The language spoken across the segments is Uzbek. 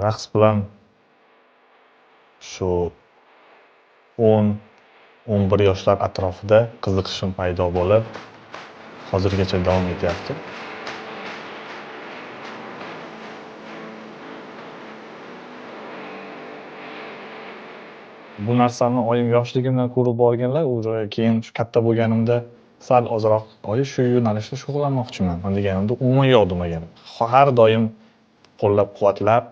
Raqs bilan shu 10-11 yoshlar atrofida qiziqishim paydo bo'lib, hozirgacha davom etyapti. Bu narsani oyim yoshligimdan ko'rib borganlar, keyin katta bo'lganimda sal ozroq "Oyi, shu yo'nalishda shug'ullanmoqchiman" deganimda umuman yoqmagan. Har doim qo'llab-quvvatlab,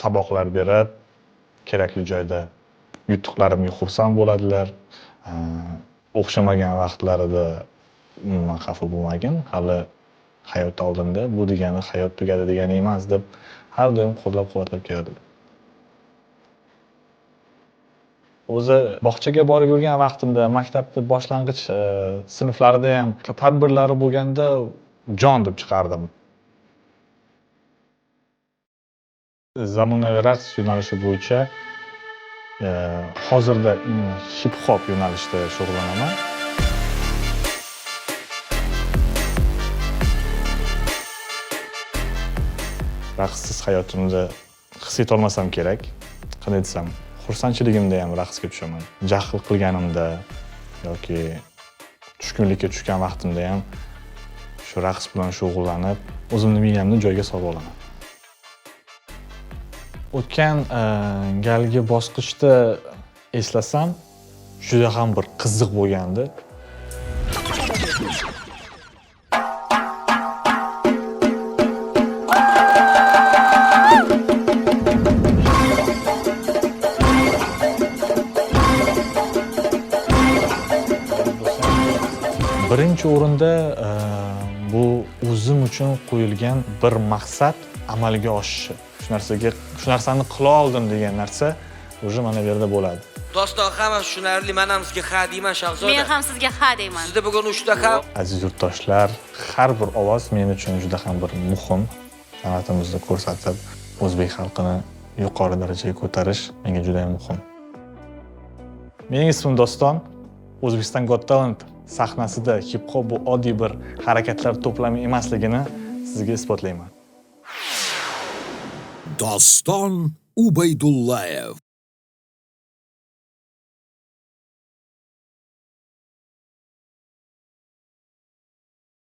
saboqlar berib, kerakli joyda yutuqlarimga xursand bo'ladilar. O'xshamagan vaqtlarida umuman xafa bo'lmagin. Hali hayot oldinda, bu degani hayot tugadi degani emas deb har doim qo'llab-quvvatlab keladilar. O'zi bog'chaga borib yurgan vaqtimda, maktabda boshlang'ich sinflarida ham tadbirlari bo'lganda jon deb chiqardim. Zamonaviy raqs yo'nalishi bo'yicha hozirda hip-hop yo'nalishida shug'ullanaman. Raqssiz hayotimda his etolmasam kerak. Qanday desam, xursandchiligimda ham raqsga tushaman. Jahl qilganimda yoki tushkunlikka tushgan vaqtimda ham shu raqs bilan shug'ullanib, o'zimni miyamni joyiga solib olaman. O'tgan galgi bosqichda eslasam, juda ham bir qiziq bo'lgandi. Birinchi o'rinda bu o'zim uchun qo'yilgan bir maqsad amalga oshishi. Shu narsani qila oldim degan narsa o'zi mana bu yerda bo'ladi. Doston hamma tushunarli, men ham sizga ha deyman, Shahzoda. Men ham sizga ha deyman. Sizda bugun 3 ta ham. Aziz yurtdoshlar, har bir ovoz men uchun juda ham bir muhim. San'atimizni ko'rsatib, o'zbek xalqini yuqori darajaga ko'tarish menga juda ham muhim. Mening ismim Doston. O'zbekiston Got Talent sahnasida hip-hop bu oddiy bir harakatlar to'plami emasligini sizga isbotlayman. Doston Ubaydullayev